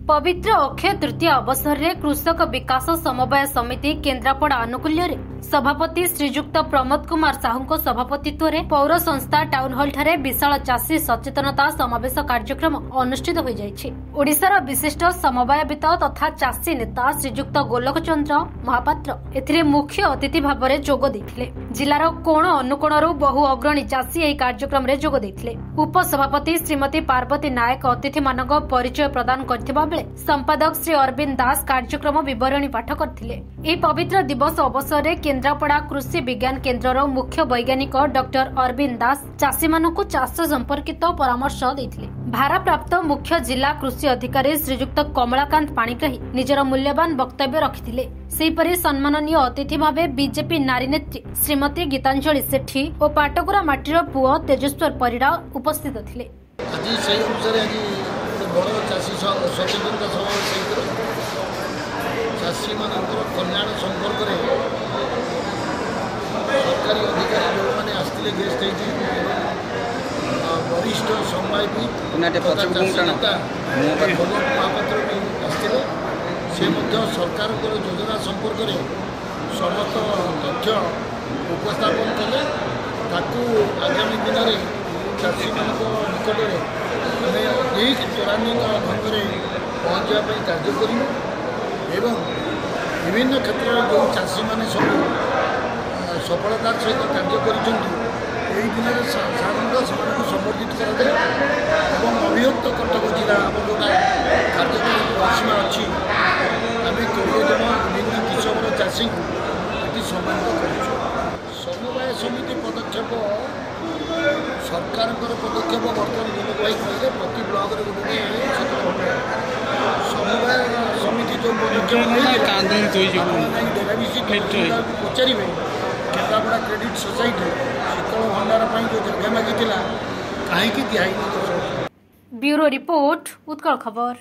पवित्र अक्षय तृतीया अवसर में कृषक विकास समवाय समिति केन्द्रापड़ा आनुकूल्य सभापति श्रीजुक्त प्रमोद कुमार साहू सभापतित्व में पौर संस्था टाउन हॉल ठारे विशाल चाषी सचेतनता समावेश कार्यक्रम अनुष्ठित हो जाइछि। ओडिशार विशिष्ट समवायवित तथा चाषी नेता श्रीजुक्त गोलक चंद्र महापात्र एथिरे मुख्य अतिथि भाव में जोग देथिले। जिलार कोण अनुकोणर बहु अग्रणी चाषी एही कार्यक्रम में जोग देथिले। उपसभापति श्रीमती पार्वती नायक अतिथि मानक परिचय प्रदान करथिबा बेले संपादक श्री अरविंद दास कार्यक्रम विवरणी पाठ करथिले। एही पवित्र दिवस अवसर में केन्द्रापड़ा कृषि विज्ञान केन्द्रर मुख्य वैज्ञानिक डॉक्टर अरविंद दास चाषी मानकु चाष संपर्कित परामर्श देथिले। भारप्राप्त मुख्य जिला कृषि अधिकारी श्रीजुक्त कमलाकांत पाणिग्राही निजर मूल्यवान वक्तव्य रखिथिले। सेहीपरि सम्माननीय अतिथि भावे बीजेपी नारी नेत्री श्रीमती गीतांजलि सेठी और पाटकुरा माटीर पुओ तेजस्वर परिड़ा उपस्थित थिले। चाषी कल्याण संपर्क सरकारी अधिकारी जो मैंने आसते गेस्ट वरिष्ठ समवायविद महापात्र भी आसते से सरकार योजना संपर्क में समस्त तथ्य उपस्थापन कले आगामी दिन में चाषी निकट में आम त्वरान्वित ढंग से पहुँचापी कार्य करूँ एवं विभिन्न क्षेत्र में जो चाषी मैंने सब सफलतार सहित कार्य कर दिन में साधारणतः से संबर्धित कराए और अभियुक्त कटक जिला जोटा कार्यक्रम सीमा अच्छी आम 20 जन विभिन्न किसम चाषी ये सम्मानित कर समवाय समिति पदक्षेप सरकार पदक्षेप बर्तमान दिन कही कहले प्रति ब्लक गोटे समवाय समिति जो पचारे केन्द्रापड़ा क्रेडिट सोसाइटी शीतल भंडार जो जगह मागिला कहीं दिखाई। ब्यूरो रिपोर्ट उत्कल खबर।